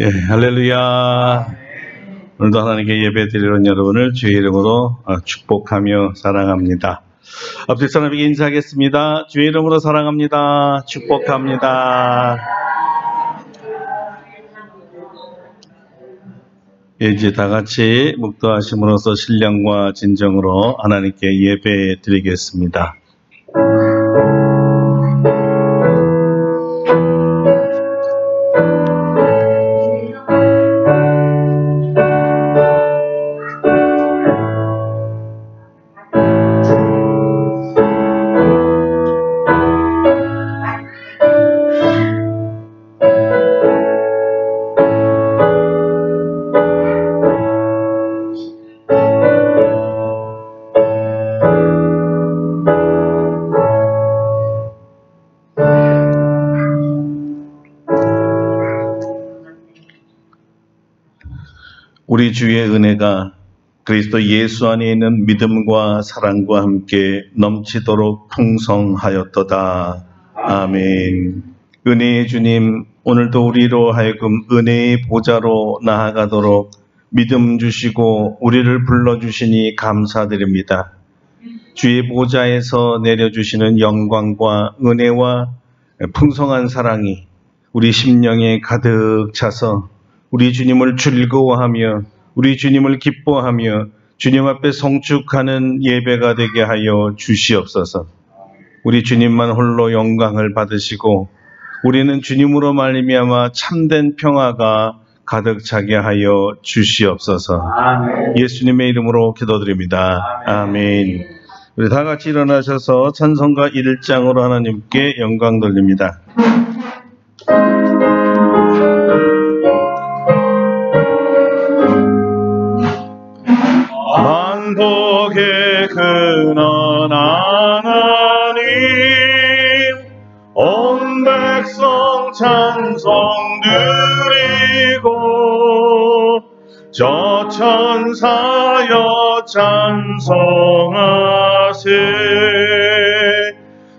예, 할렐루야. 오늘도 하나님께 예배 드리는 여러분을 주의 이름으로 축복하며 사랑합니다. 앞뒤 사람에게 인사하겠습니다. 주의 이름으로 사랑합니다. 축복합니다. 예, 이제 다 같이 묵도하심으로써 신령과 진정으로 하나님께 예배 드리겠습니다. 우리 주의 은혜가 그리스도 예수 안에 있는 믿음과 사랑과 함께 넘치도록 풍성하였도다. 아멘. 은혜의 주님, 오늘도 우리로 하여금 은혜의 보좌로 나아가도록 믿음 주시고 우리를 불러주시니 감사드립니다. 주의 보좌에서 내려주시는 영광과 은혜와 풍성한 사랑이 우리 심령에 가득 차서 우리 주님을 즐거워하며 우리 주님을 기뻐하며 주님 앞에 성축하는 예배가 되게 하여 주시옵소서. 우리 주님만 홀로 영광을 받으시고 우리는 주님으로 말미암아 참된 평화가 가득 차게 하여 주시옵소서. 아멘. 예수님의 이름으로 기도드립니다. 아멘. 우리 다 같이 일어나셔서 찬송가 1장으로 하나님께 영광 돌립니다. 만복의 근원 하나님, 온 백성 찬송 드리고 저 천사여 찬송하세.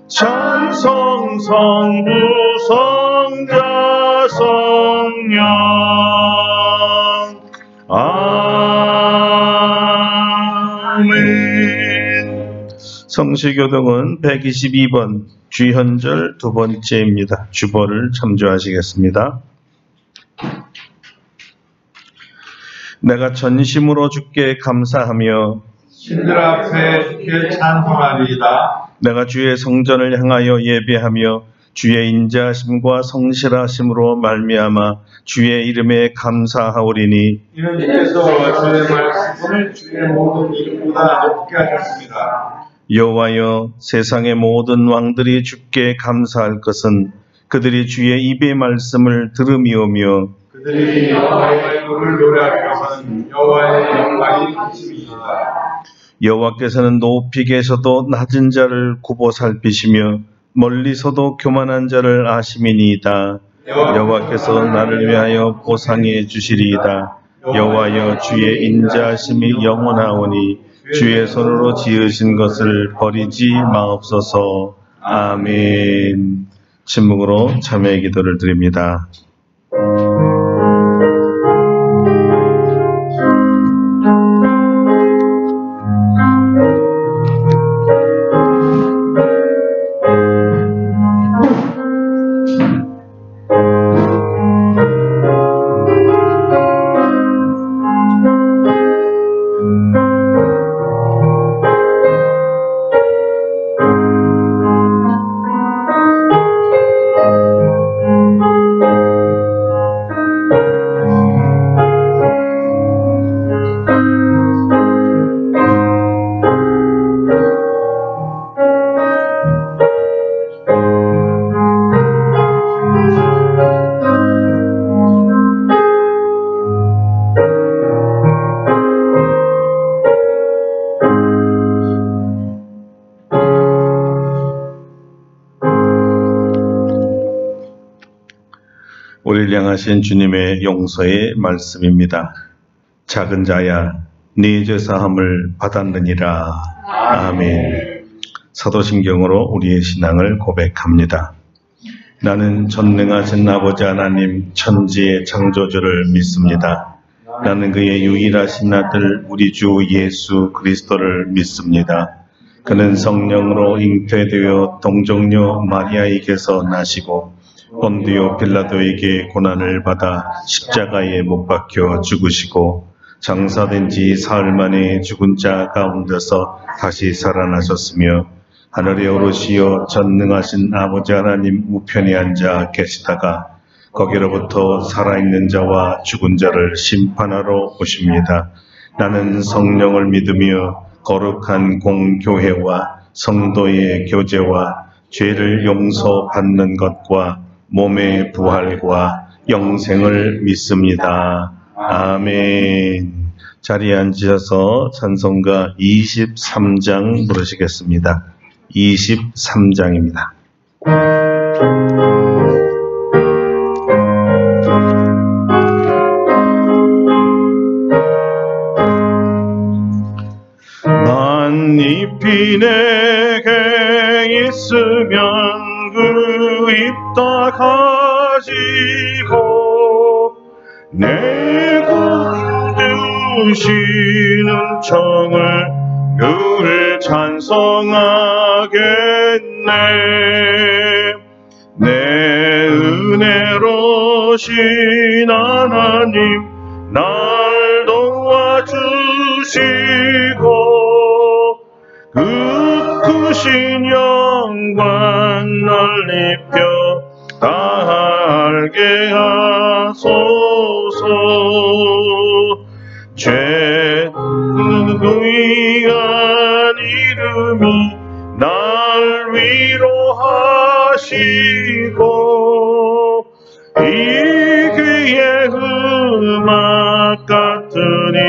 찬송 성부 성자 성령 아멘. 성시교동은 122번 주현절 두 번째입니다. 주보를 참조하시겠습니다. 내가 전심으로 주께 감사하며 신들 앞에 주께 찬송하리이다. 내가 주의 성전을 향하여 예배하며 주의 인자하심과 성실하심으로 말미암아 주의 이름에 감사하오리니 이는 주께서 주의 말씀을 주의 모든 이름보다 높게 하셨습니다. 여호와여, 세상의 모든 왕들이 주께 감사할 것은 그들이 주의 입의 말씀을 들음이오며 그들이 여호와의 이름을 노래할 것은 여호와의 영광이 크심이니이다. 여호와께서는 높이 계셔도 낮은 자를 굽어 살피시며 멀리서도 교만한 자를 아심이니이다. 여호와께서 나를 위하여 보상해 주시리이다. 여호와여, 주의 인자하심이 영원하오니 주의 손으로 지으신 것을 버리지 마옵소서. 아멘. 침묵으로 참회의 기도를 드립니다. 우리를 향하신 주님의 용서의 말씀입니다. 작은 자야, 네 죄사함을 받았느니라. 아멘. 사도신경으로 우리의 신앙을 고백합니다. 나는 전능하신 아버지 하나님 천지의 창조주를 믿습니다. 나는 그의 유일하신 아들 우리 주 예수 그리스도를 믿습니다. 그는 성령으로 잉태되어 동정녀 마리아에게서 나시고 본디오 빌라도에게 고난을 받아 십자가에 못 박혀 죽으시고 장사된 지 사흘 만에 죽은 자 가운데서 다시 살아나셨으며 하늘에 오르시어 전능하신 아버지 하나님 우편에 앉아 계시다가 거기로부터 살아있는 자와 죽은 자를 심판하러 오십니다. 나는 성령을 믿으며 거룩한 공교회와 성도의 교제와 죄를 용서받는 것과 몸의 부활과 영생을 믿습니다. 아멘. 자리에 앉으셔서 찬송가 23장 부르시겠습니다. 23장입니다. 만잎이 내게 있으면 그 잎 다 가지고 내가 주시는 청을 늘 찬송하겠네. 내 은혜로신 하나님 날 도와주시고 그 크신 영광 날 입혀 다 알게 하소서. 죄는 귀한 이름이 날 위로하시고 이 귀의 음악 같으니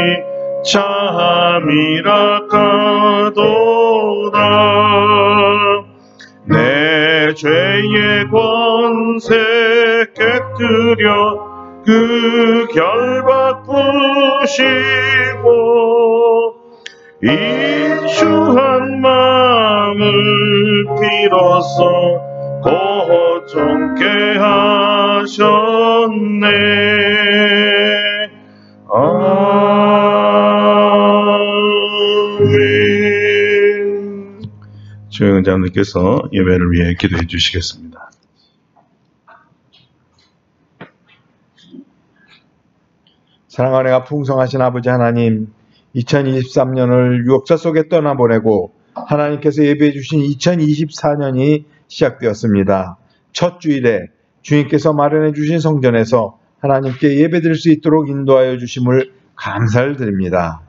참이라 하도다. 내 죄의 권세 깨뜨려 그 결박 푸시고 이추한 마음을 비로소 고통케 하셨네. 아멘. 조영자님께서 예배를 위해 기도해 주시겠습니다. 사랑하는 은혜가 풍성하신 아버지 하나님, 2023년을 역사 속에 떠나보내고 하나님께서 예배해 주신 2024년이 시작되었습니다. 첫 주일에 주님께서 마련해 주신 성전에서 하나님께 예배드릴 수 있도록 인도하여 주심을 감사를 드립니다.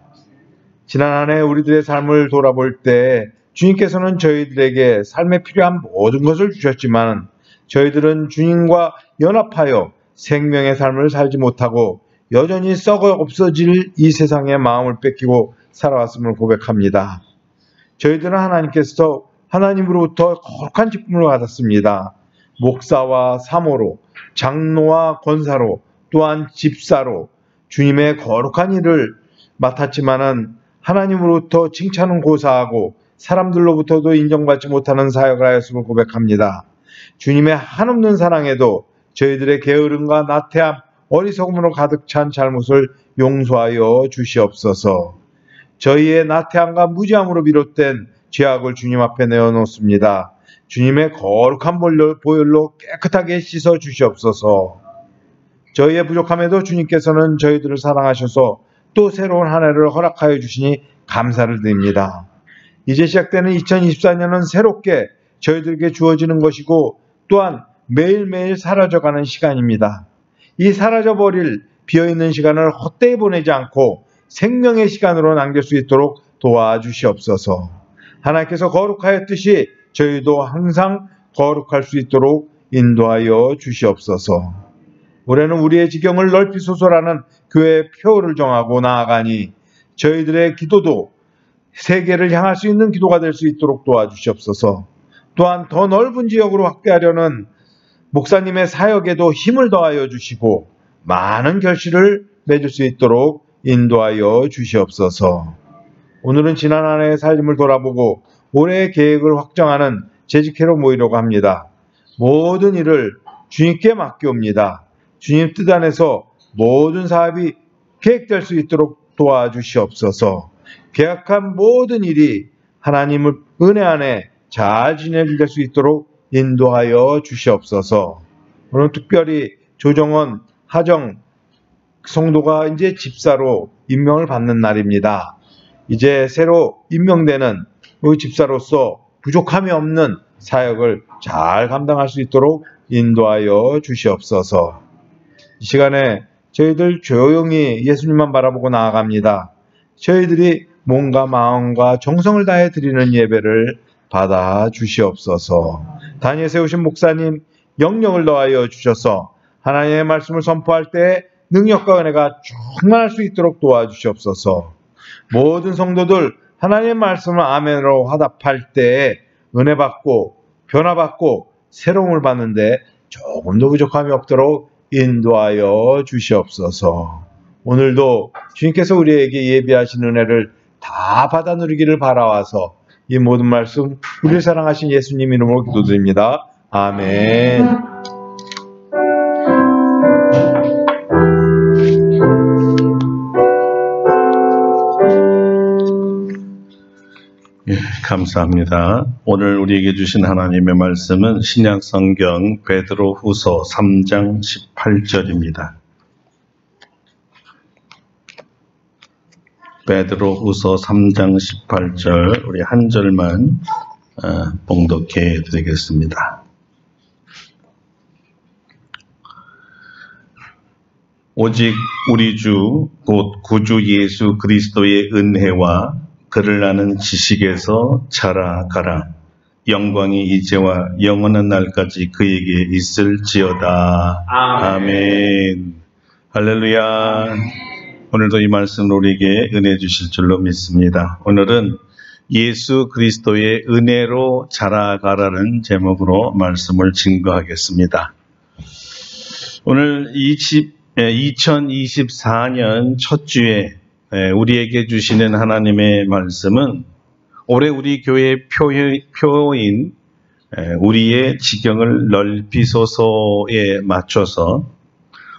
지난 한 해 우리들의 삶을 돌아볼 때 주님께서는 저희들에게 삶에 필요한 모든 것을 주셨지만 저희들은 주님과 연합하여 생명의 삶을 살지 못하고 여전히 썩어 없어질 이 세상의 마음을 뺏기고 살아왔음을 고백합니다. 저희들은 하나님으로부터 거룩한 직분을 받았습니다. 목사와 사모로, 장로와 권사로, 또한 집사로 주님의 거룩한 일을 맡았지만은 하나님으로부터 칭찬은 고사하고 사람들로부터도 인정받지 못하는 사역을 하였음을 고백합니다. 주님의 한없는 사랑에도 저희들의 게으름과 나태함, 어리석음으로 가득 찬 잘못을 용서하여 주시옵소서. 저희의 나태함과 무지함으로 비롯된 죄악을 주님 앞에 내어놓습니다. 주님의 거룩한 보혈로 깨끗하게 씻어 주시옵소서. 저희의 부족함에도 주님께서는 저희들을 사랑하셔서 또 새로운 한 해를 허락하여 주시니 감사를 드립니다. 이제 시작되는 2024년은 새롭게 저희들에게 주어지는 것이고 또한 매일매일 사라져가는 시간입니다. 이 사라져버릴 비어있는 시간을 헛되이 보내지 않고 생명의 시간으로 남길 수 있도록 도와주시옵소서. 하나님께서 거룩하였듯이 저희도 항상 거룩할 수 있도록 인도하여 주시옵소서. 올해는 우리의 지경을 넓히소서라는 교회의 표를 정하고 나아가니 저희들의 기도도 세계를 향할 수 있는 기도가 될 수 있도록 도와주시옵소서. 또한 더 넓은 지역으로 확대하려는 목사님의 사역에도 힘을 더하여 주시고 많은 결실을 맺을 수 있도록 인도하여 주시옵소서. 오늘은 지난 한 해의 삶을 돌아보고 올해의 계획을 확정하는 재직회로 모이려고 합니다. 모든 일을 주님께 맡기옵니다. 주님 뜻 안에서 모든 사업이 계획될 수 있도록 도와주시옵소서. 계약한 모든 일이 하나님의 은혜 안에 잘 진행될 수 있도록 인도하여 주시옵소서. 오늘 특별히 조정원, 하정 성도가 이제 집사로 임명을 받는 날입니다. 이제 새로 임명되는 우리 집사로서 부족함이 없는 사역을 잘 감당할 수 있도록 인도하여 주시옵소서. 이 시간에 저희들 조용히 예수님만 바라보고 나아갑니다. 저희들이 몸과 마음과 정성을 다해 드리는 예배를 받아 주시옵소서. 단위에 세우신 목사님 영령을 더하여 주셔서 하나님의 말씀을 선포할 때 능력과 은혜가 충만할 수 있도록 도와주시옵소서. 모든 성도들 하나님의 말씀을 아멘으로 화답할 때 은혜 받고 변화받고 새로움을 받는데 조금도 부족함이 없도록 인도하여 주시옵소서. 오늘도 주님께서 우리에게 예비하신 은혜를 다 받아 누리기를 바라와서 이 모든 말씀 우리를 사랑하신 예수님 이름으로 기도드립니다. 아멘. 예, 감사합니다. 오늘 우리에게 주신 하나님의 말씀은 신약성경 베드로후서 3장 18절입니다. 베드로후서 3장 18절 우리 한 절만 봉독해 드리겠습니다. 오직 우리 주 곧 구주 예수 그리스도의 은혜와 그를 아는 지식에서 자라가라. 영광이 이제와 영원한 날까지 그에게 있을지어다. 아멘. 할렐루야. 오늘도 이 말씀 우리에게 은혜 주실 줄로 믿습니다. 오늘은 예수 그리스도의 은혜로 자라가라는 제목으로 말씀을 증거하겠습니다. 오늘 2024년 첫 주에 우리에게 주시는 하나님의 말씀은 올해 우리 교회의 표인 우리의 지경을 넓히소서에 맞춰서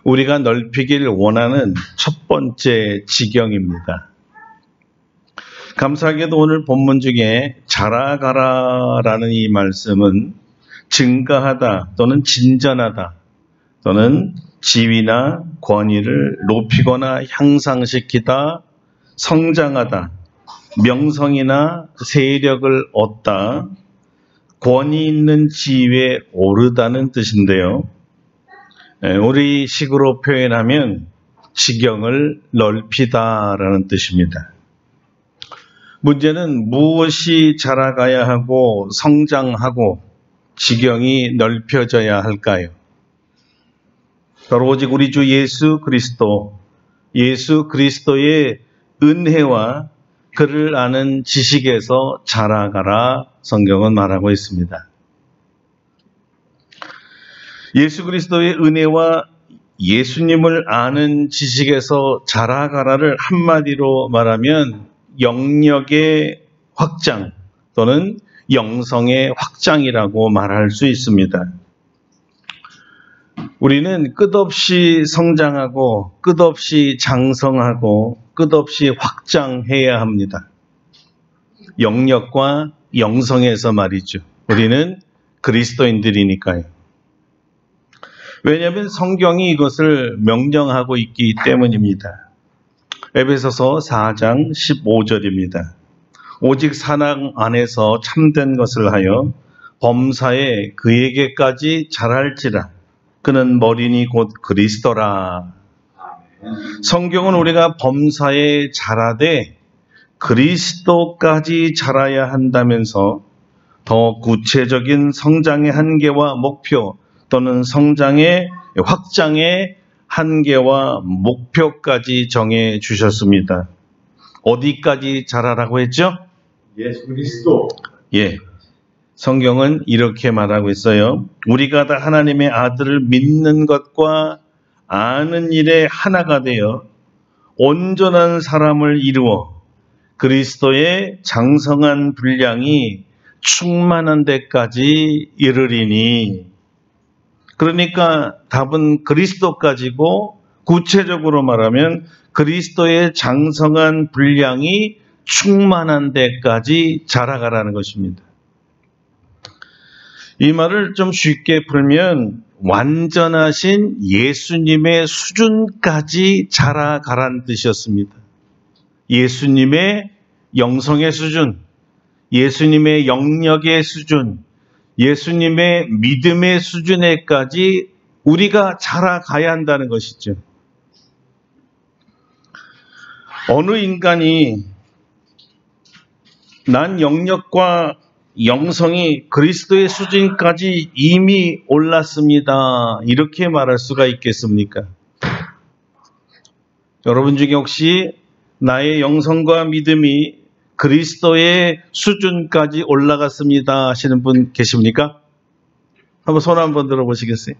우리가 넓히길 원하는 첫 번째 지경입니다. 감사하게도 오늘 본문 중에 자라가라라는 이 말씀은 증가하다 또는 진전하다 또는 지위나 권위를 높이거나 향상시키다, 성장하다, 명성이나 세력을 얻다, 권위 있는 지위에 오르다는 뜻인데요. 우리 식으로 표현하면 지경을 넓히다라는 뜻입니다. 문제는 무엇이 자라가야 하고 성장하고 지경이 넓혀져야 할까요? 바로 오직 우리 주 예수 그리스도의 은혜와 그를 아는 지식에서 자라가라 성경은 말하고 있습니다. 예수 그리스도의 은혜와 예수님을 아는 지식에서 자라가라를 한마디로 말하면 영역의 확장 또는 영성의 확장이라고 말할 수 있습니다. 우리는 끝없이 성장하고 끝없이 장성하고 끝없이 확장해야 합니다. 영역과 영성에서 말이죠. 우리는 그리스도인들이니까요. 왜냐하면 성경이 이것을 명령하고 있기 때문입니다. 에베소서 4장 15절입니다. 오직 사랑 안에서 참된 것을 하여 범사에 그에게까지 자랄지라. 그는 머리니 곧 그리스도라. 성경은 우리가 범사에 자라되 그리스도까지 자라야 한다면서 더 구체적인 성장의 한계와 목표 또는 성장의 확장의 한계와 목표까지 정해 주셨습니다. 어디까지 자라라고 했죠? 예수 그리스도. 예. 성경은 이렇게 말하고 있어요. 우리가 다 하나님의 아들을 믿는 것과 아는 일에 하나가 되어 온전한 사람을 이루어 그리스도의 장성한 분량이 충만한 데까지 이르리니. 그러니까 답은 그리스도까지고, 구체적으로 말하면 그리스도의 장성한 분량이 충만한 데까지 자라가라는 것입니다. 이 말을 좀 쉽게 풀면 완전하신 예수님의 수준까지 자라가라는 뜻이었습니다. 예수님의 영성의 수준, 예수님의 영역의 수준, 예수님의 믿음의 수준에까지 우리가 자라가야 한다는 것이죠. 어느 인간이 난 영역과 영성이 그리스도의 수준까지 이미 올랐습니다, 이렇게 말할 수가 있겠습니까? 여러분 중에 혹시 나의 영성과 믿음이 그리스도의 수준까지 올라갔습니다 하시는 분 계십니까? 한번 손 한번 들어보시겠어요?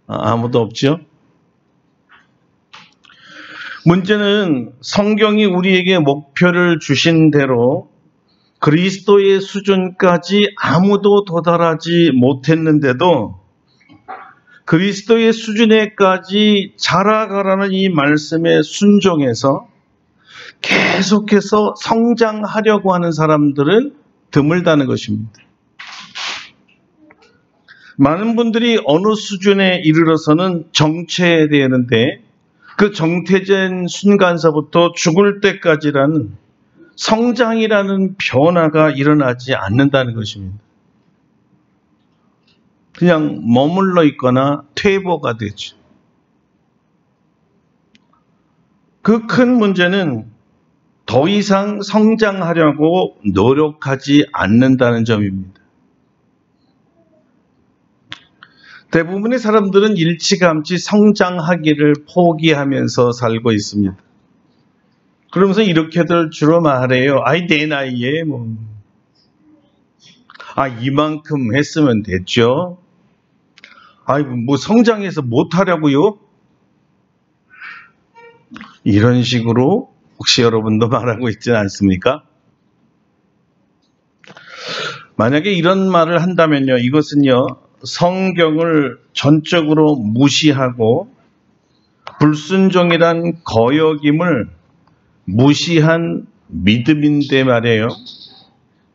아무도 없죠? 문제는 성경이 우리에게 목표를 주신 대로 그리스도의 수준까지 아무도 도달하지 못했는데도 그리스도의 수준에까지 자라가라는 이 말씀에 순종해서 계속해서 성장하려고 하는 사람들은 드물다는 것입니다. 많은 분들이 어느 수준에 이르러서는 정체되는데 그 정체된 순간서부터 죽을 때까지라는 성장이라는 변화가 일어나지 않는다는 것입니다. 그냥 머물러 있거나 퇴보가 되죠. 그 큰 문제는 더 이상 성장하려고 노력하지 않는다는 점입니다. 대부분의 사람들은 일찌감치 성장하기를 포기하면서 살고 있습니다. 그러면서 이렇게들 주로 말해요. 아이, 내 나이에 이만큼 했으면 됐죠. 뭐 성장해서 못하려고요? 이런 식으로 혹시 여러분도 말하고 있지는 않습니까? 만약에 이런 말을 한다면요, 이것은요, 성경을 전적으로 무시하고 불순종이란 거역임을 무시한 믿음인데 말이에요,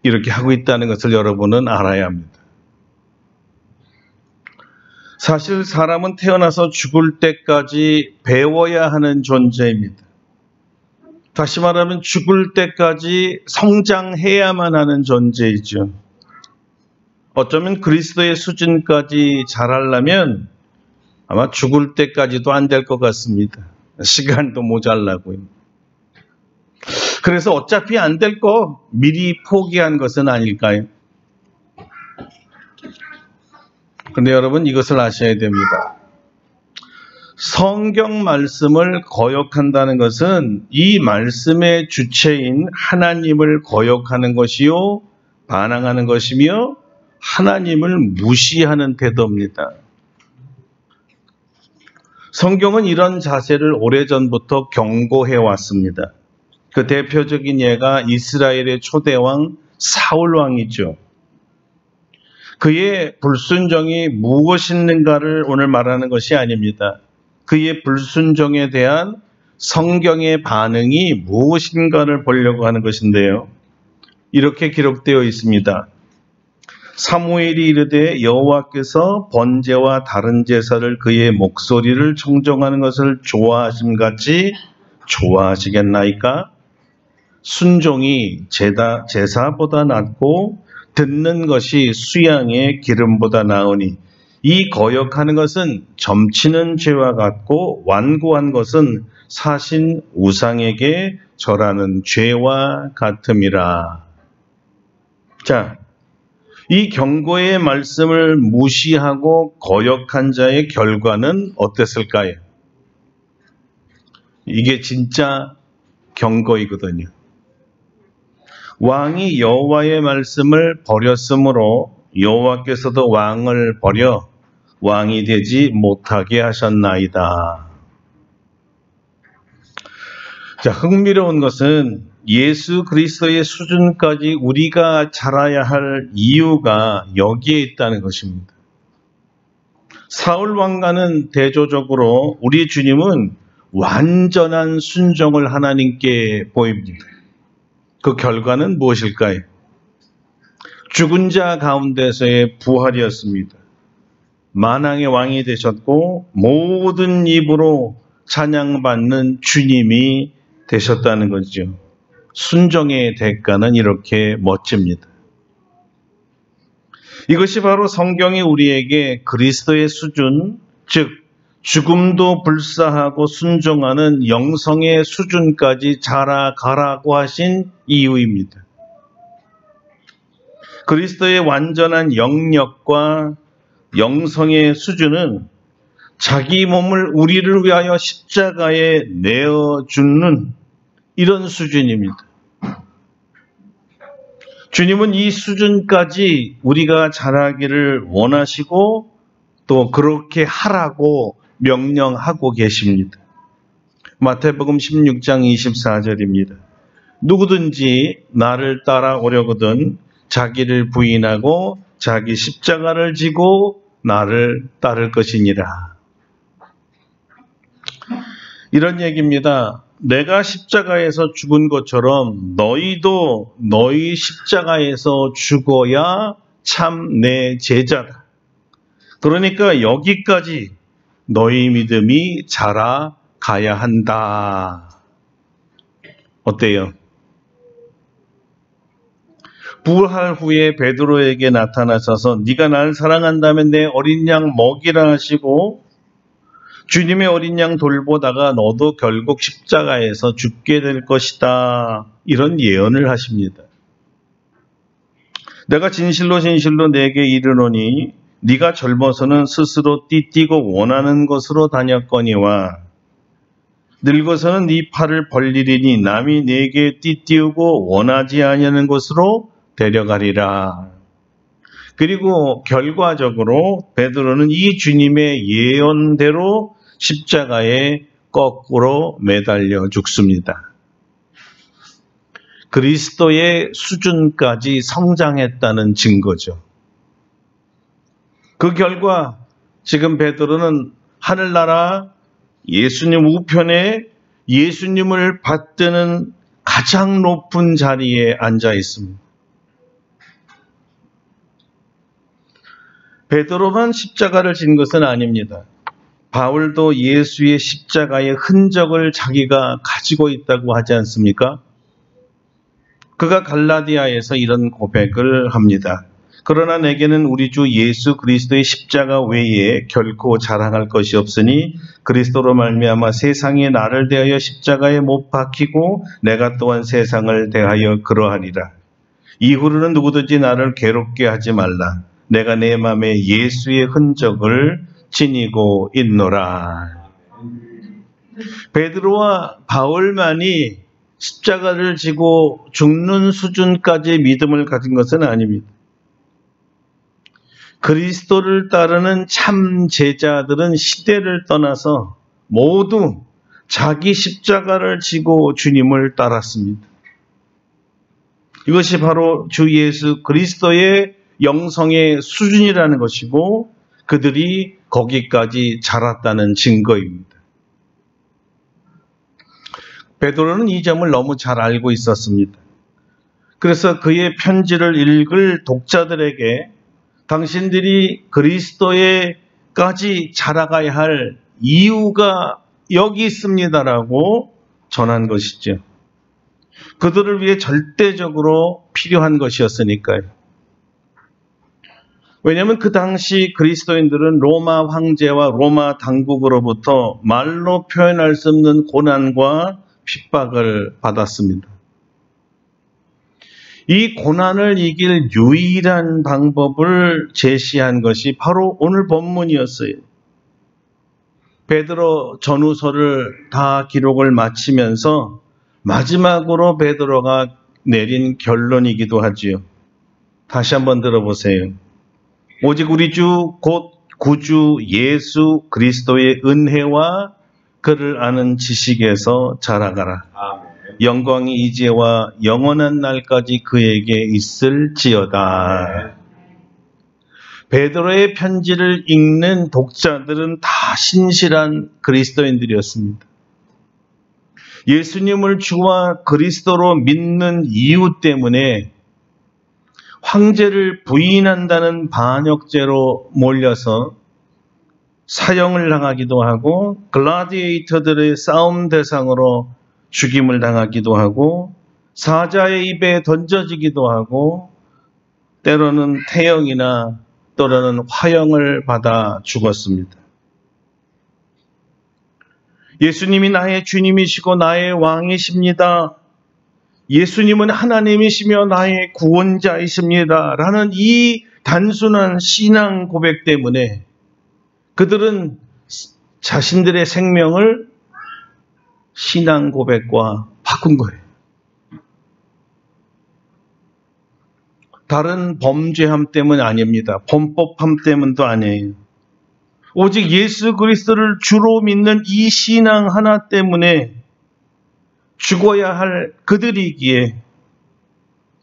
이렇게 하고 있다는 것을 여러분은 알아야 합니다. 사실 사람은 태어나서 죽을 때까지 배워야 하는 존재입니다. 다시 말하면 죽을 때까지 성장해야만 하는 존재이죠. 어쩌면 그리스도의 수준까지 자라려면 아마 죽을 때까지도 안 될 것 같습니다. 시간도 모자라고요. 그래서 어차피 안 될 거 미리 포기한 것은 아닐까요? 그런데 여러분, 이것을 아셔야 됩니다. 성경 말씀을 거역한다는 것은 이 말씀의 주체인 하나님을 거역하는 것이요, 반항하는 것이며 하나님을 무시하는 태도입니다. 성경은 이런 자세를 오래전부터 경고해 왔습니다. 그 대표적인 예가 이스라엘의 초대왕 사울왕이죠. 그의 불순종이 무엇인가를 오늘 말하는 것이 아닙니다. 그의 불순종에 대한 성경의 반응이 무엇인가를 보려고 하는 것인데요. 이렇게 기록되어 있습니다. 사무엘이 이르되 여호와께서 번제와 다른 제사를 그의 목소리를 청종하는 것을 좋아하심같이 좋아하시겠나이까? 순종이 제사보다 낫고 듣는 것이 수양의 기름보다 나으니 이 거역하는 것은 점치는 죄와 같고 완고한 것은 사신 우상에게 절하는 죄와 같음이라. 자, 이 경고의 말씀을 무시하고 거역한 자의 결과는 어땠을까요? 이게 진짜 경고이거든요. 왕이 여호와의 말씀을 버렸으므로 여호와께서도 왕을 버려 왕이 되지 못하게 하셨나이다. 자, 흥미로운 것은 예수 그리스도의 수준까지 우리가 자라야 할 이유가 여기에 있다는 것입니다. 사울 왕과는 대조적으로 우리 주님은 완전한 순종을 하나님께 보입니다. 그 결과는 무엇일까요? 죽은 자 가운데서의 부활이었습니다. 만왕의 왕이 되셨고 모든 입으로 찬양받는 주님이 되셨다는 거죠. 순종의 대가는 이렇게 멋집니다. 이것이 바로 성경이 우리에게 그리스도의 수준, 즉 죽음도 불사하고 순종하는 영성의 수준까지 자라가라고 하신 이유입니다. 그리스도의 완전한 영역과 영성의 수준은 자기 몸을 우리를 위하여 십자가에 내어주는 이런 수준입니다. 주님은 이 수준까지 우리가 자라기를 원하시고 또 그렇게 하라고 명령하고 계십니다. 마태복음 16장 24절입니다. 누구든지 나를 따라오려거든 자기를 부인하고 자기 십자가를 지고 나를 따를 것이니라. 이런 얘기입니다. 내가 십자가에서 죽은 것처럼 너희도 너희 십자가에서 죽어야 참 내 제자다. 그러니까 여기까지 너희 믿음이 자라가야 한다. 어때요? 부활 후에 베드로에게 나타나셔서 네가 날 사랑한다면 내 어린 양 먹이라 하시고 주님의 어린 양 돌보다가 너도 결국 십자가에서 죽게 될 것이다. 이런 예언을 하십니다. 내가 진실로 진실로 내게 이르노니 네가 젊어서는 스스로 띠띠고 원하는 곳으로 다녔거니와 늙어서는 네 팔을 벌리리니 남이 내게 띠띠우고 원하지 아니하는 곳으로 데려가리라. 그리고 결과적으로 베드로는 이 주님의 예언대로 십자가에 거꾸로 매달려 죽습니다. 그리스도의 수준까지 성장했다는 증거죠. 그 결과 지금 베드로는 하늘나라 예수님 우편에 예수님을 받드는 가장 높은 자리에 앉아 있습니다. 베드로만 십자가를 진 것은 아닙니다. 바울도 예수의 십자가의 흔적을 자기가 가지고 있다고 하지 않습니까? 그가 갈라디아에서 이런 고백을 합니다. 그러나 내게는 우리 주 예수 그리스도의 십자가 외에 결코 자랑할 것이 없으니 그리스도로 말미암아 세상이 나를 대하여 십자가에 못 박히고 내가 또한 세상을 대하여 그러하리라. 이후로는 누구든지 나를 괴롭게 하지 말라. 내가 내 마음에 예수의 흔적을 지니고 있노라. 베드로와 바울만이 십자가를 지고 죽는 수준까지 믿음을 가진 것은 아닙니다. 그리스도를 따르는 참 제자들은 시대를 떠나서 모두 자기 십자가를 지고 주님을 따랐습니다. 이것이 바로 주 예수 그리스도의 영성의 수준이라는 것이고 그들이 거기까지 자랐다는 증거입니다. 베드로는 이 점을 너무 잘 알고 있었습니다. 그래서 그의 편지를 읽을 독자들에게 당신들이 그리스도에까지 자라가야 할 이유가 여기 있습니다라고 전한 것이죠. 그들을 위해 절대적으로 필요한 것이었으니까요. 왜냐하면 그 당시 그리스도인들은 로마 황제와 로마 당국으로부터 말로 표현할 수 없는 고난과 핍박을 받았습니다. 이 고난을 이길 유일한 방법을 제시한 것이 바로 오늘 본문이었어요. 베드로 전후서를 다 기록을 마치면서 마지막으로 베드로가 내린 결론이기도 하지요. 다시 한번 들어보세요. 오직 우리 주 곧 구주 예수 그리스도의 은혜와 그를 아는 지식에서 자라가라. 아멘. 영광이 이제와 영원한 날까지 그에게 있을지어다. 베드로의 편지를 읽는 독자들은 다 신실한 그리스도인들이었습니다. 예수님을 주와 그리스도로 믿는 이유 때문에 황제를 부인한다는 반역죄로 몰려서 사형을 당하기도 하고 글라디에이터들의 싸움 대상으로 죽임을 당하기도 하고 사자의 입에 던져지기도 하고 때로는 태형이나 또는 화형을 받아 죽었습니다. 예수님이 나의 주님이시고 나의 왕이십니다. 예수님은 하나님이시며 나의 구원자이십니다. 라는 이 단순한 신앙 고백 때문에 그들은 자신들의 생명을 신앙 고백과 바꾼 거예요. 다른 범죄함 때문 아닙니다. 범법함 때문도 아니에요. 오직 예수 그리스도를 주로 믿는 이 신앙 하나 때문에 죽어야 할 그들이기에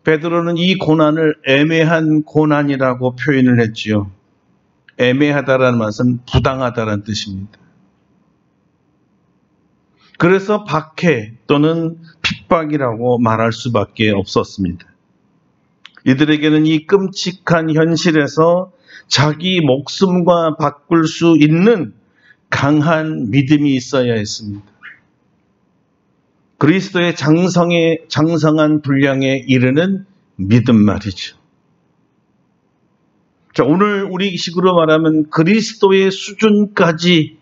베드로는 이 고난을 애매한 고난이라고 표현을 했지요. 애매하다라는 말은 부당하다라는 뜻입니다. 그래서 박해 또는 핍박이라고 말할 수밖에 없었습니다. 이들에게는 이 끔찍한 현실에서 자기 목숨과 바꿀 수 있는 강한 믿음이 있어야 했습니다. 그리스도의 장성한 분량에 이르는 믿음 말이죠. 자, 오늘 우리 식으로 말하면 그리스도의 수준까지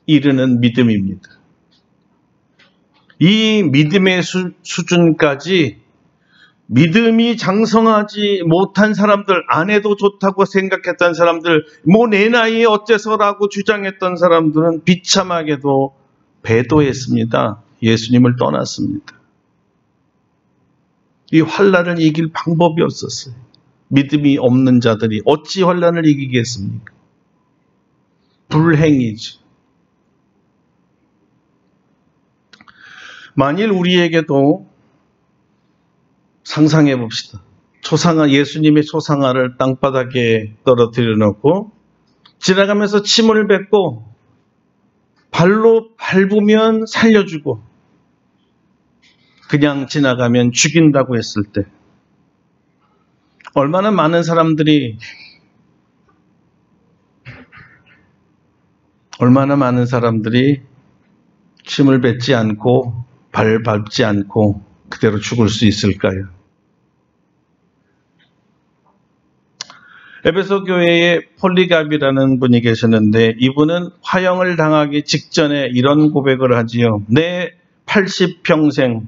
이르는 믿음입니다. 이 믿음의 수준까지 믿음이 장성하지 못한 사람들, 안 해도 좋다고 생각했던 사람들, 뭐 내 나이에 어째서라고 주장했던 사람들은 비참하게도 배도했습니다. 예수님을 떠났습니다. 이 환난을 이길 방법이 없었어요. 믿음이 없는 자들이 어찌 환난을 이기겠습니까? 불행이죠. 만일 우리에게도 상상해 봅시다. 예수님의 초상화를 땅바닥에 떨어뜨려 놓고 지나가면서 침을 뱉고 발로 밟으면 살려주고 그냥 지나가면 죽인다고 했을 때 얼마나 많은 사람들이 침을 뱉지 않고 발 밟지 않고 그대로 죽을 수 있을까요? 에베소 교회에 폴리갑이라는 분이 계셨는데 이분은 화형을 당하기 직전에 이런 고백을 하지요. 내 80평생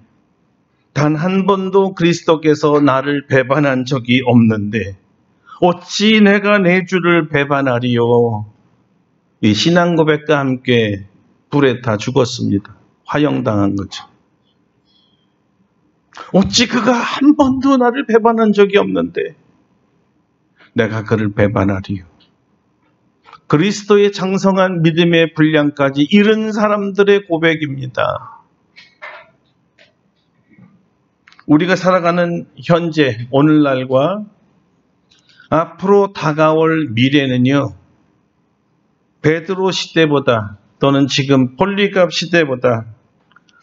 단 한 번도 그리스도께서 나를 배반한 적이 없는데 어찌 내가 내 주를 배반하리요. 이 신앙 고백과 함께 불에 타 죽었습니다. 화형당한 거죠. 어찌 그가 한 번도 나를 배반한 적이 없는데 내가 그를 배반하리요. 그리스도의 장성한 믿음의 분량까지 이른 사람들의 고백입니다. 우리가 살아가는 현재, 오늘날과 앞으로 다가올 미래는요, 베드로 시대보다 또는 지금 폴리갑 시대보다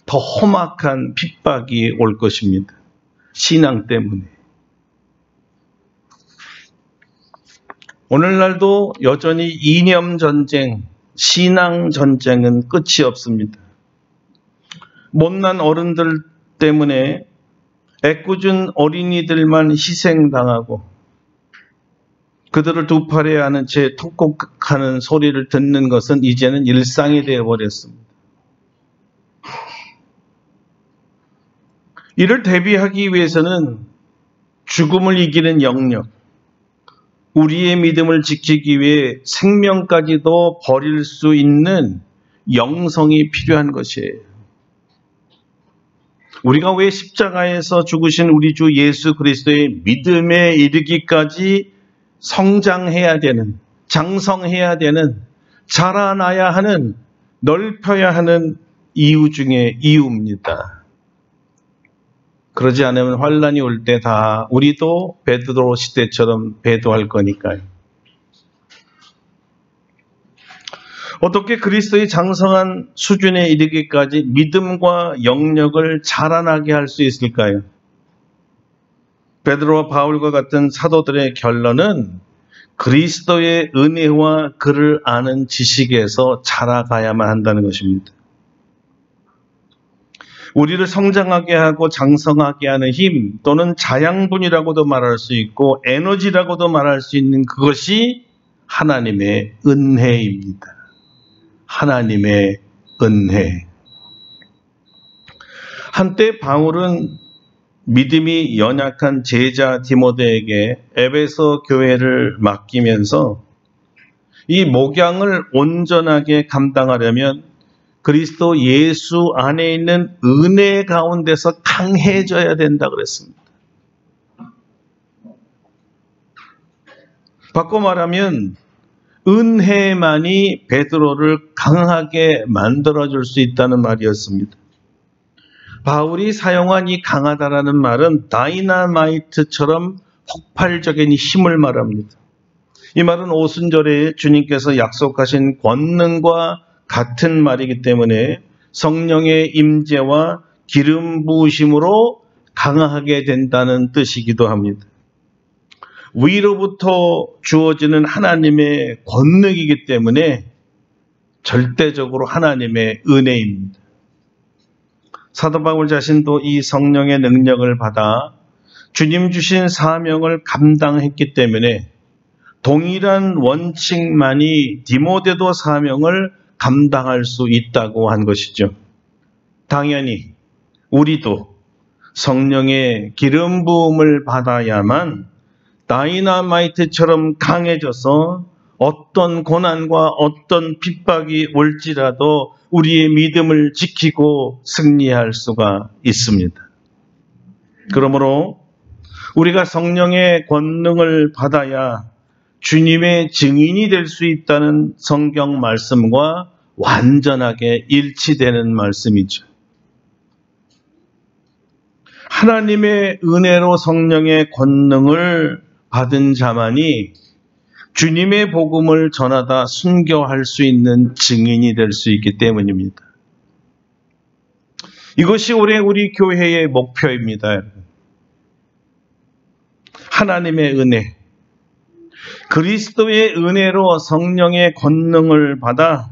더 험악한 핍박이 올 것입니다. 신앙 때문에. 오늘날도 여전히 이념 전쟁, 신앙 전쟁은 끝이 없습니다. 못난 어른들 때문에 애꿎은 어린이들만 희생당하고 그들을 두 팔에 안은 채 톡톡하는 소리를 듣는 것은 이제는 일상이 되어버렸습니다. 이를 대비하기 위해서는 죽음을 이기는 영역, 우리의 믿음을 지키기 위해 생명까지도 버릴 수 있는 영성이 필요한 것이에요. 우리가 왜 십자가에서 죽으신 우리 주 예수 그리스도의 믿음에 이르기까지 성장해야 되는, 장성해야 되는, 자라나야 하는, 넓혀야 하는 이유 중에 이유입니다. 그러지 않으면 환난이 올 때 다 우리도 베드로 시대처럼 배도할 거니까요. 어떻게 그리스도의 장성한 수준에 이르기까지 믿음과 영역을 자라나게 할 수 있을까요? 베드로와 바울과 같은 사도들의 결론은 그리스도의 은혜와 그를 아는 지식에서 자라가야만 한다는 것입니다. 우리를 성장하게 하고 장성하게 하는 힘 또는 자양분이라고도 말할 수 있고 에너지라고도 말할 수 있는 그것이 하나님의 은혜입니다. 하나님의 은혜. 한때 바울은 믿음이 연약한 제자 디모데에게 에베소 교회를 맡기면서 이 목양을 온전하게 감당하려면 그리스도 예수 안에 있는 은혜 가운데서 강해져야 된다 그랬습니다. 바꿔 말하면 은혜만이 베드로를 강하게 만들어줄 수 있다는 말이었습니다. 바울이 사용한 이 강하다라는 말은 다이나마이트처럼 폭발적인 힘을 말합니다. 이 말은 오순절에 주님께서 약속하신 권능과 같은 말이기 때문에 성령의 임재와 기름 부으심으로 강하게 된다는 뜻이기도 합니다. 위로부터 주어지는 하나님의 권능이기 때문에 절대적으로 하나님의 은혜입니다. 사도 바울 자신도 이 성령의 능력을 받아 주님 주신 사명을 감당했기 때문에 동일한 원칙만이 디모데도 사명을 감당할 수 있다고 한 것이죠. 당연히 우리도 성령의 기름 부음을 받아야만 다이나마이트처럼 강해져서 어떤 고난과 어떤 핍박이 올지라도 우리의 믿음을 지키고 승리할 수가 있습니다. 그러므로 우리가 성령의 권능을 받아야 주님의 증인이 될 수 있다는 성경 말씀과 완전하게 일치되는 말씀이죠. 하나님의 은혜로 성령의 권능을 받은 자만이 주님의 복음을 전하다 순교할 수 있는 증인이 될 수 있기 때문입니다. 이것이 올해 우리 교회의 목표입니다. 하나님의 은혜, 그리스도의 은혜로 성령의 권능을 받아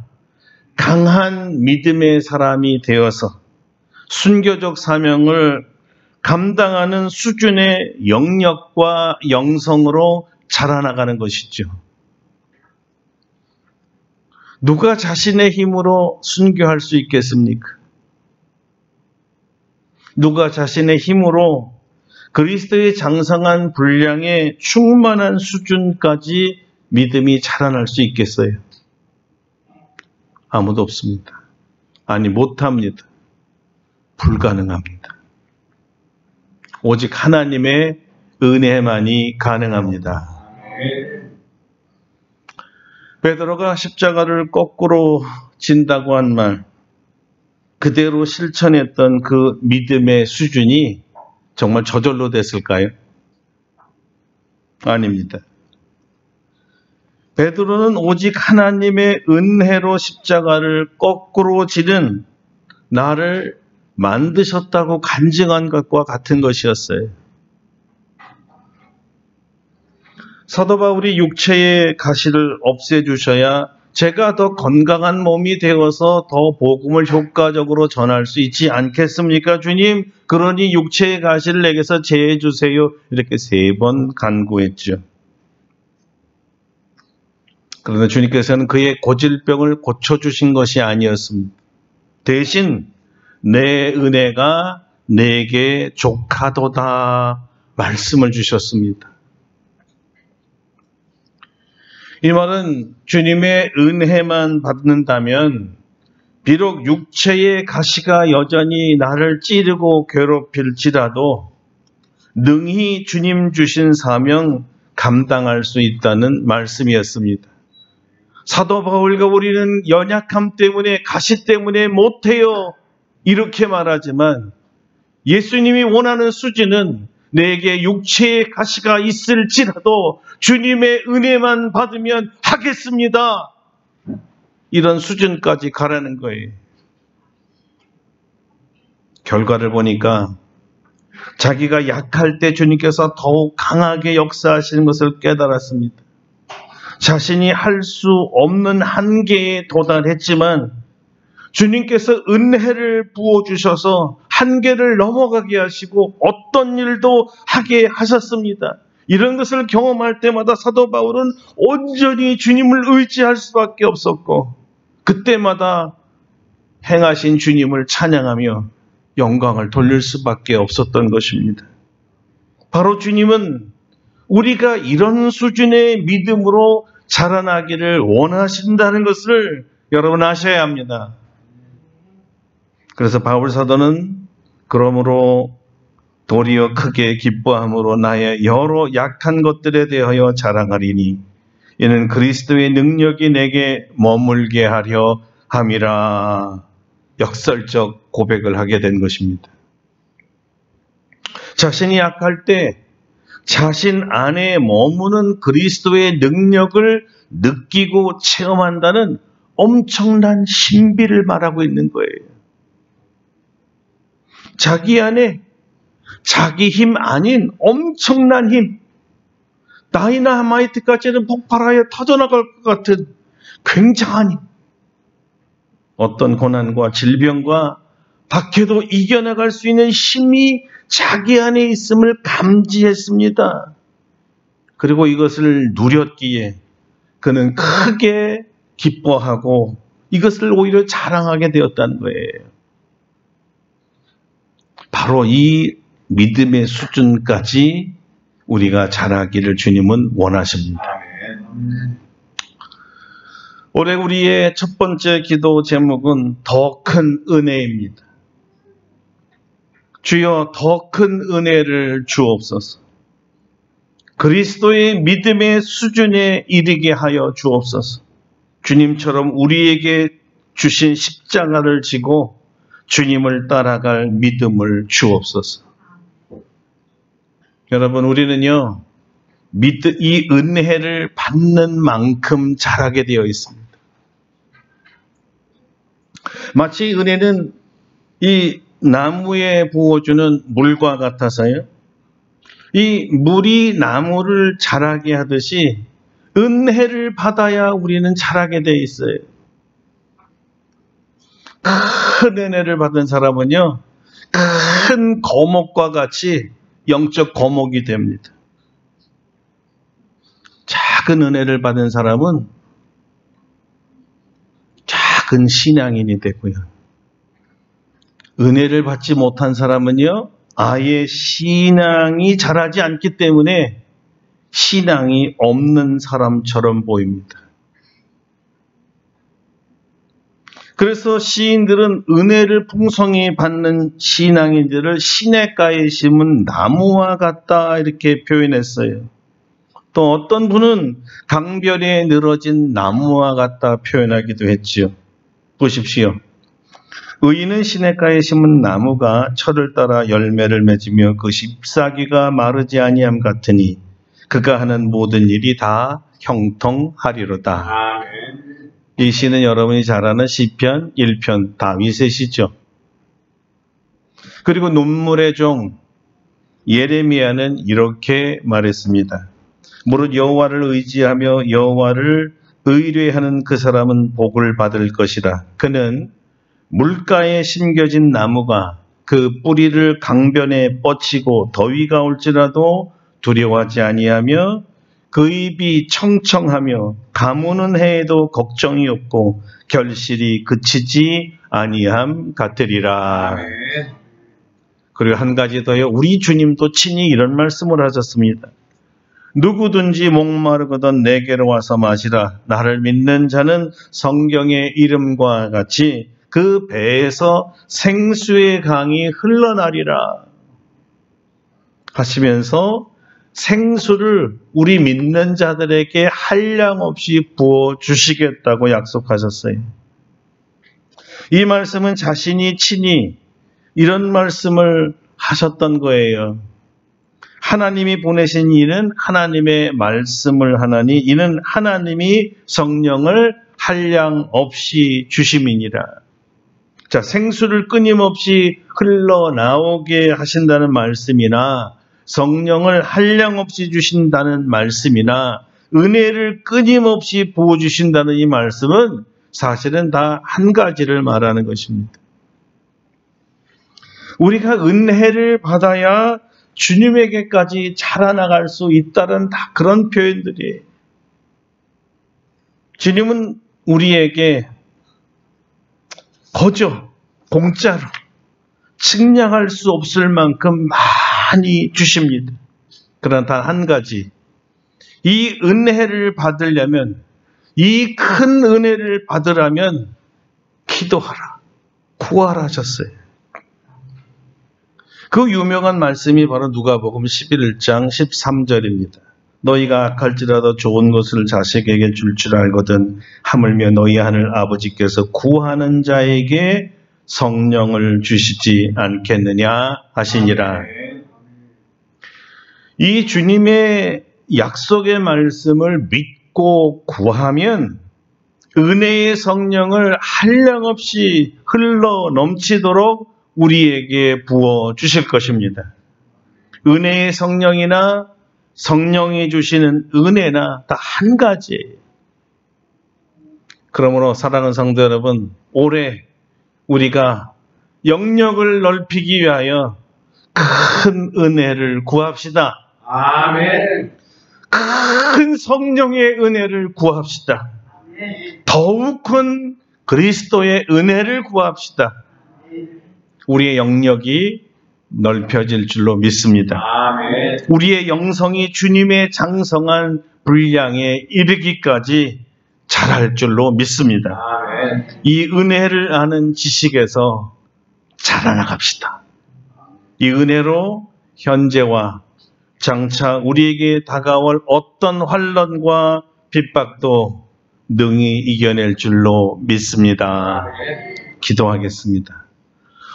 강한 믿음의 사람이 되어서 순교적 사명을 감당하는 수준의 영역과 영성으로 자라나가는 것이죠. 누가 자신의 힘으로 순교할 수 있겠습니까? 누가 자신의 힘으로 그리스도의 장성한 분량의 충만한 수준까지 믿음이 자라날 수 있겠어요? 아무도 없습니다. 아니, 못합니다. 불가능합니다. 오직 하나님의 은혜만이 가능합니다. 베드로가 십자가를 거꾸로 진다고 한 말, 그대로 실천했던 그 믿음의 수준이 정말 저절로 됐을까요? 아닙니다. 베드로는 오직 하나님의 은혜로 십자가를 거꾸로 지는 나를 만드셨다고 간증한 것과 같은 것이었어요. 사도 바울이 육체의 가시를 없애주셔야 제가 더 건강한 몸이 되어서 더 복음을 효과적으로 전할 수 있지 않겠습니까? 주님, 그러니 육체의 가시를 내게서 제해 주세요. 이렇게 3번 간구했죠. 그러나 주님께서는 그의 고질병을 고쳐주신 것이 아니었습니다. 대신 내 은혜가 내게 족하도다 말씀을 주셨습니다. 이 말은 주님의 은혜만 받는다면 비록 육체의 가시가 여전히 나를 찌르고 괴롭힐지라도 능히 주님 주신 사명 감당할 수 있다는 말씀이었습니다. 사도 바울과 우리는 연약함 때문에 가시 때문에 못해요 이렇게 말하지만 예수님이 원하는 수준은 내게 육체의 가시가 있을지라도 주님의 은혜만 받으면 하겠습니다. 이런 수준까지 가라는 거예요. 결과를 보니까 자기가 약할 때 주님께서 더욱 강하게 역사하시는 것을 깨달았습니다. 자신이 할 수 없는 한계에 도달했지만 주님께서 은혜를 부어주셔서 한계를 넘어가게 하시고 어떤 일도 하게 하셨습니다. 이런 것을 경험할 때마다 사도 바울은 온전히 주님을 의지할 수밖에 없었고 그때마다 행하신 주님을 찬양하며 영광을 돌릴 수밖에 없었던 것입니다. 바로 주님은 우리가 이런 수준의 믿음으로 자라나기를 원하신다는 것을 여러분 아셔야 합니다. 그래서 바울 사도는 그러므로 도리어 크게 기뻐함으로 나의 여러 약한 것들에 대하여 자랑하리니 이는 그리스도의 능력이 내게 머물게 하려 함이라. 역설적 고백을 하게 된 것입니다. 자신이 약할 때 자신 안에 머무는 그리스도의 능력을 느끼고 체험한다는 엄청난 신비를 말하고 있는 거예요. 자기 안에 자기 힘 아닌 엄청난 힘, 다이나마이트까지는 폭발하여 터져나갈 것 같은 굉장한 힘, 어떤 고난과 질병과 박해도 이겨나갈 수 있는 힘이 자기 안에 있음을 감지했습니다. 그리고 이것을 누렸기에 그는 크게 기뻐하고 이것을 오히려 자랑하게 되었다는 거예요. 바로 이 믿음의 수준까지 우리가 자라기를 주님은 원하십니다. 올해 우리의 첫 번째 기도 제목은 더 큰 은혜입니다. 주여 더 큰 은혜를 주옵소서. 그리스도의 믿음의 수준에 이르게 하여 주옵소서. 주님처럼 우리에게 주신 십자가를 지고 주님을 따라갈 믿음을 주옵소서. 여러분, 우리는요, 이 은혜를 받는 만큼 자라게 되어 있습니다. 마치 은혜는 이 나무에 부어주는 물과 같아서요, 이 물이 나무를 자라게 하듯이 은혜를 받아야 우리는 자라게 되어 있어요. 큰 은혜를 받은 사람은요, 큰 거목과 같이 영적 거목이 됩니다. 작은 은혜를 받은 사람은 작은 신앙인이 되고요. 은혜를 받지 못한 사람은요, 아예 신앙이 자라지 않기 때문에 신앙이 없는 사람처럼 보입니다. 그래서 시인들은 은혜를 풍성히 받는 신앙인들을 시냇가에 심은 나무와 같다 이렇게 표현했어요. 또 어떤 분은 강변에 늘어진 나무와 같다 표현하기도 했지요. 보십시오. 의인은 시냇가에 심은 나무가 철을 따라 열매를 맺으며 그 잎사귀가 마르지 아니함 같으니 그가 하는 모든 일이 다 형통하리로다. 이 시는 여러분이 잘 아는 시편 1편 다윗의 시죠. 그리고 눈물의 종 예레미야는 이렇게 말했습니다. 무릇 여호와를 의지하며 여호와를 의뢰하는 그 사람은 복을 받을 것이라. 그는 물가에 심겨진 나무가 그 뿌리를 강변에 뻗치고 더위가 올지라도 두려워하지 아니하며 그 입이 청청하며 가무는 해에도 걱정이 없고 결실이 그치지 아니함 같으리라. 그리고 한 가지 더요. 우리 주님도 친히 이런 말씀을 하셨습니다. 누구든지 목마르거든 내게로 와서 마시라. 나를 믿는 자는 성경의 이름과 같이 그 배에서 생수의 강이 흘러나리라 하시면서 생수를 우리 믿는 자들에게 한량없이 부어주시겠다고 약속하셨어요. 이 말씀은 자신이 친히 이런 말씀을 하셨던 거예요. 하나님이 보내신 이는 하나님의 말씀을 하나니 이는 하나님이 성령을 한량 없이 주심이니라. 자, 생수를 끊임없이 흘러나오게 하신다는 말씀이나 성령을 한량 없이 주신다는 말씀이나 은혜를 끊임없이 부어주신다는 이 말씀은 사실은 다 한 가지를 말하는 것입니다. 우리가 은혜를 받아야 주님에게까지 자라나갈 수 있다는 다 그런 표현들이에요. 주님은 우리에게 거저 공짜로 측량할 수 없을 만큼 많이 주십니다. 그러나 단 한 가지, 이 은혜를 받으려면, 이 큰 은혜를 받으려면 기도하라, 구하라 하셨어요. 그 유명한 말씀이 바로 누가복음 11장 13절입니다. 너희가 악할지라도 좋은 것을 자식에게 줄 줄 알거든 하물며 너희 하늘 아버지께서 구하는 자에게 성령을 주시지 않겠느냐 하시니라. 이 주님의 약속의 말씀을 믿고 구하면 은혜의 성령을 한량없이 흘러 넘치도록 우리에게 부어 주실 것입니다. 은혜의 성령이나 성령이 주시는 은혜나 다 한 가지예요. 그러므로 사랑하는 성도 여러분, 올해 우리가 영역을 넓히기 위하여 큰 은혜를 구합시다. 아멘. 큰 성령의 은혜를 구합시다. 더욱 큰 그리스도의 은혜를 구합시다. 우리의 영역이 넓혀질 줄로 믿습니다. 아멘. 우리의 영성이 주님의 장성한 분량에 이르기까지 자랄 줄로 믿습니다. 아멘. 이 은혜를 아는 지식에서 자라나갑시다. 이 은혜로 현재와 장차 우리에게 다가올 어떤 환난과 핍박도 능히 이겨낼 줄로 믿습니다. 기도하겠습니다.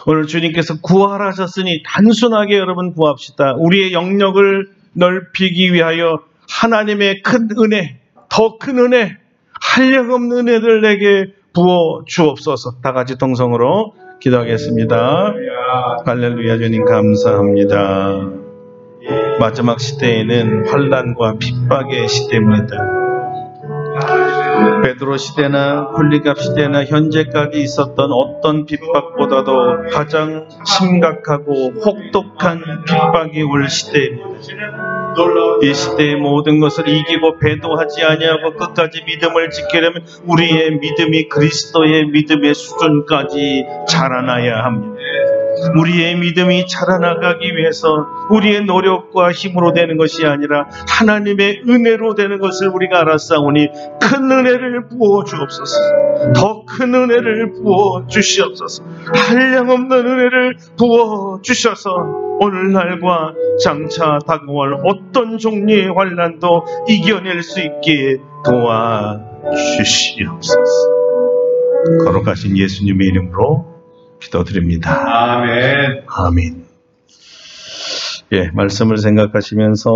오늘 주님께서 구하라 하셨으니 단순하게 여러분 구합시다. 우리의 영역을 넓히기 위하여 하나님의 큰 은혜, 더 큰 은혜, 한량없는 은혜를 내게 부어 주옵소서. 다 같이 동성으로 기도하겠습니다. 할렐루야. 주님 감사합니다. 마지막 시대에는 환난과 핍박의 시대입니다. 베드로 시대나 폴리갑 시대나 현재까지 있었던 어떤 핍박보다도 가장 심각하고 혹독한 핍박이 올 시대입니다. 이 시대의 모든 것을 이기고 배도하지 아니하고 끝까지 믿음을 지키려면 우리의 믿음이 그리스도의 믿음의 수준까지 자라나야 합니다. 우리의 믿음이 자라나가기 위해서 우리의 노력과 힘으로 되는 것이 아니라 하나님의 은혜로 되는 것을 우리가 알았사오니 큰 은혜를 부어 주옵소서. 더 큰 은혜를 부어 주시옵소서. 한량없는 은혜를 부어 주셔서 오늘날과 장차 다가올 어떤 종류의 환난도 이겨낼 수 있게 도와주시옵소서. 거룩하신 예수님의 이름으로 기도드립니다. 아멘. 아멘. 예, 말씀을 생각하시면서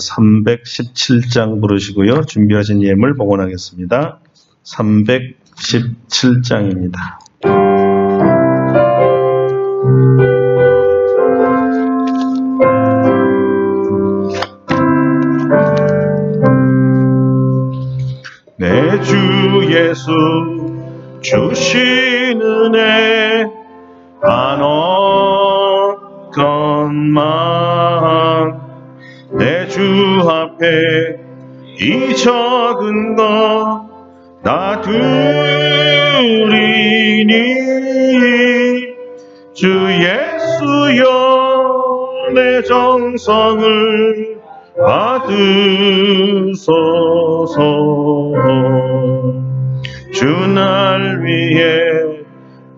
317장 부르시고요. 준비하신 예물 봉헌하겠습니다. 317장입니다. 내 주 예수 주신 은혜 한억 것만 내 주 앞에 이 적은 것 다 드리니 주 예수여 내 정성을 받으소서. 주 날 위해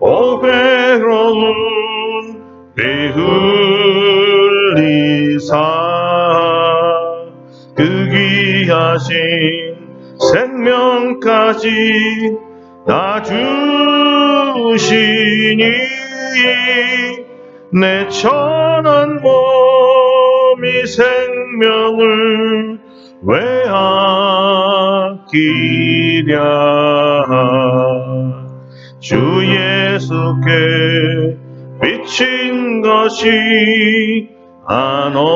오배로운 피 흘리사 그 귀하신 생명까지 나 주시니 내 천한 몸이 생명을 외아 맡기랴. 주 예수께 비친 것이 안 없건만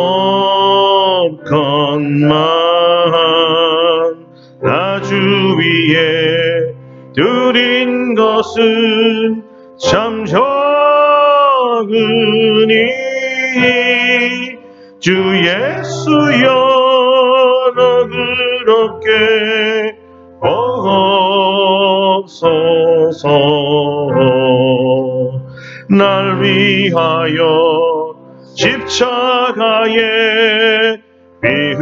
나 주 위에 드린 것은 참 적으니 주 예수여 너 그렇게 없소서. 날 위하여 십자가에 피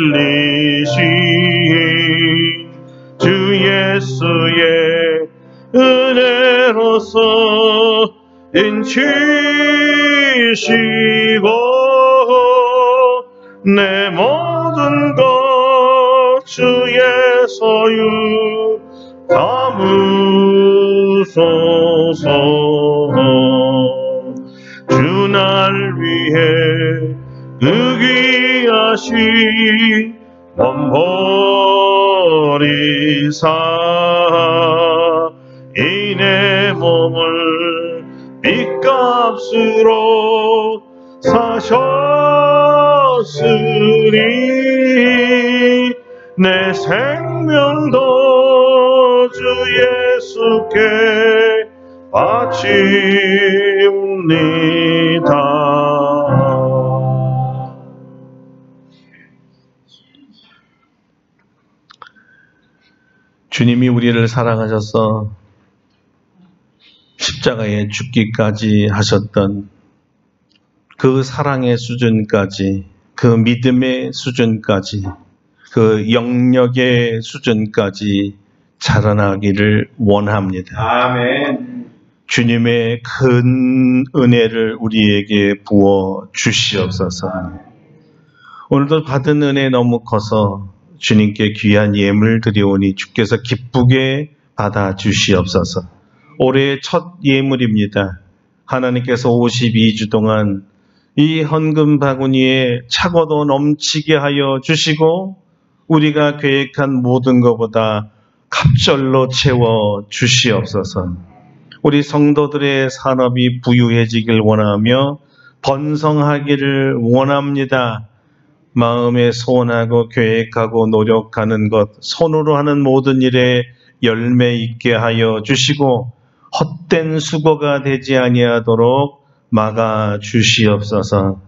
흘리신 주 예수의 은혜로서 인치시고 내 모든 것 주의 소유 담으소서. 주 날 위해 그 귀하신 몸 버리사 이 내 몸을 빚값으로 사셨으니 내 생명도 주 예수께 바칩니다. 주님이 우리를 사랑하셔서 십자가에 죽기까지 하셨던 그 사랑의 수준까지, 그 믿음의 수준까지, 그 영역의 수준까지 자라나기를 원합니다. 아멘. 주님의 큰 은혜를 우리에게 부어 주시옵소서. 오늘도 받은 은혜 너무 커서 주님께 귀한 예물 드리오니 주께서 기쁘게 받아 주시옵소서. 올해의 첫 예물입니다. 하나님께서 52주 동안 이 헌금 바구니에 차고도 넘치게 하여 주시고 우리가 계획한 모든 것보다 갑절로 채워 주시옵소서. 우리 성도들의 산업이 부유해지길 원하며 번성하기를 원합니다. 마음에 소원하고 계획하고 노력하는 것, 손으로 하는 모든 일에 열매 있게 하여 주시고 헛된 수고가 되지 아니하도록 막아 주시옵소서.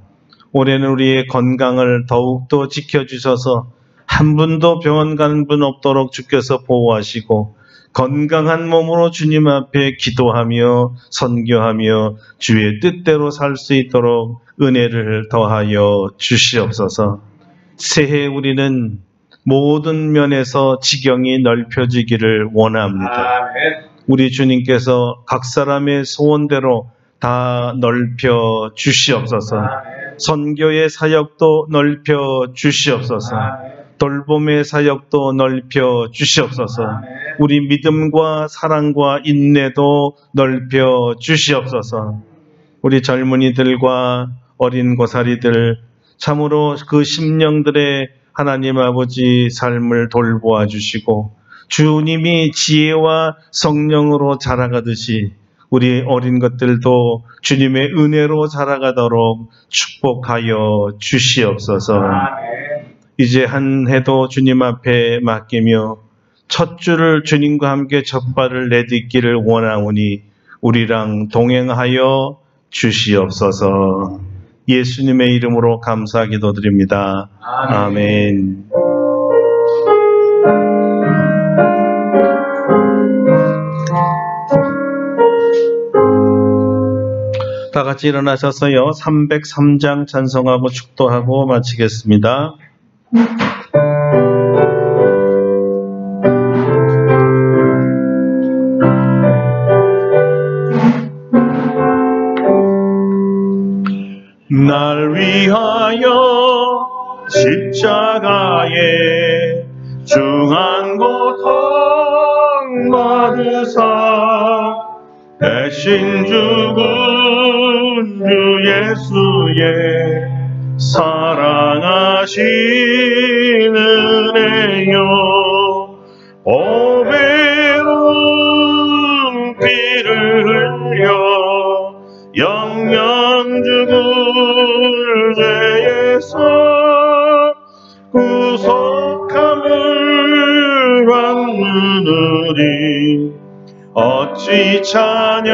올해는 우리의 건강을 더욱더 지켜주셔서 한 분도 병원 가는 분 없도록 주께서 보호하시고 건강한 몸으로 주님 앞에 기도하며 선교하며 주의 뜻대로 살 수 있도록 은혜를 더하여 주시옵소서. 새해 우리는 모든 면에서 지경이 넓혀지기를 원합니다. 아멘. 우리 주님께서 각 사람의 소원대로 다 넓혀 주시옵소서. 아멘. 선교의 사역도 넓혀 주시옵소서. 아멘. 돌봄의 사역도 넓혀 주시옵소서. 아멘. 우리 믿음과 사랑과 인내도 넓혀 주시옵소서. 우리 젊은이들과 어린 고사리들 참으로 그 심령들의 하나님 아버지 삶을 돌보아 주시고 주님이 지혜와 성령으로 자라가듯이 우리 어린 것들도 주님의 은혜로 자라가도록 축복하여 주시옵소서. 아멘. 이제 한 해도 주님 앞에 맡기며 첫 주를 주님과 함께 첫발을 내딛기를 원하오니 우리랑 동행하여 주시옵소서. 예수님의 이름으로 감사 기도드립니다. 아멘. 다 같이 일어나셔서요. 303장 찬송하고 축도하고 마치겠습니다. 날 위하여 십자가에 중한 고통 받으사 대신 죽은 주 예수의 사랑하신 은혜 내어 보배로운 피를 흘려 영영 죽을 죄에서 구속함을 받느니 어찌 찬양할까.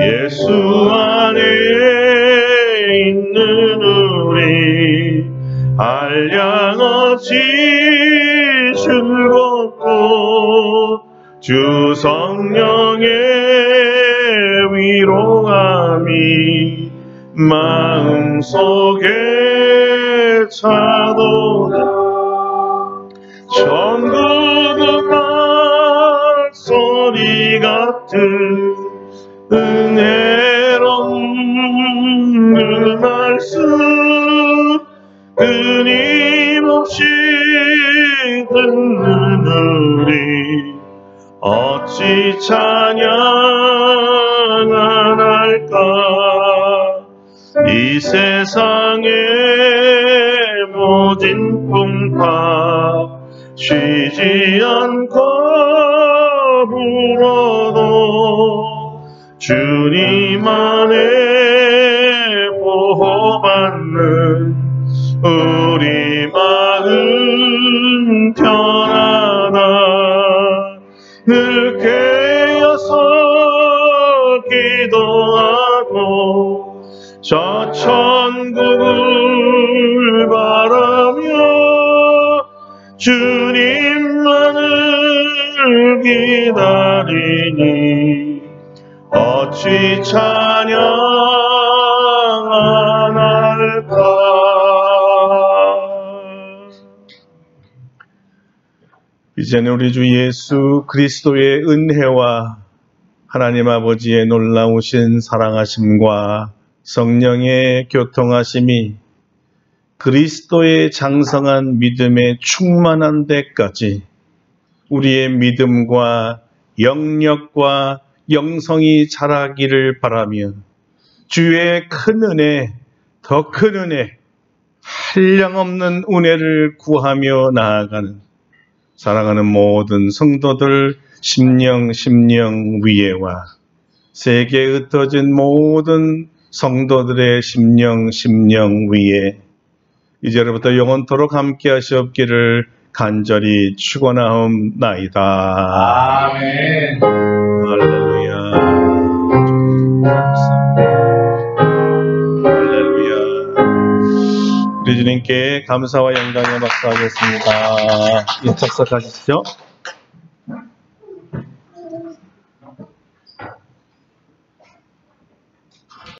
예수 안에 있는 우리 한량없이 즐겁고 주 성령의 위로함이 마음속에 차도다. 천국 음악 소리 같은 은혜로운 그 말씀 끊임없이 듣는 우리 어찌 찬양 안 할까. 이 세상의 모진 풍파 쉬지 않고 불어도 주님 안에 보호받는 우리 마음 편하다. 늘 깨어서 기도하고 저 천국을 바라며 주님만을 기다리니 어찌 찬양 안 할까. 이제는 우리 주 예수 그리스도의 은혜와 하나님 아버지의 놀라우신 사랑하심과 성령의 교통하심이 그리스도의 장성한 믿음에 충만한 데까지 우리의 믿음과 영력과 영성이 자라기를 바라며 주의 큰 은혜, 더 큰 은혜, 한량없는 은혜를 구하며 나아가는 사랑하는 모든 성도들 심령 위에와 세계에 흩어진 모든 성도들의 심령 위에 이제로부터 영원토록 함께 하시옵기를 간절히 축원하옵나이다. 아멘. 할렐루야. 할렐루야. 우리 주님께 감사와 영광의 박수 하겠습니다. 인척석하시죠.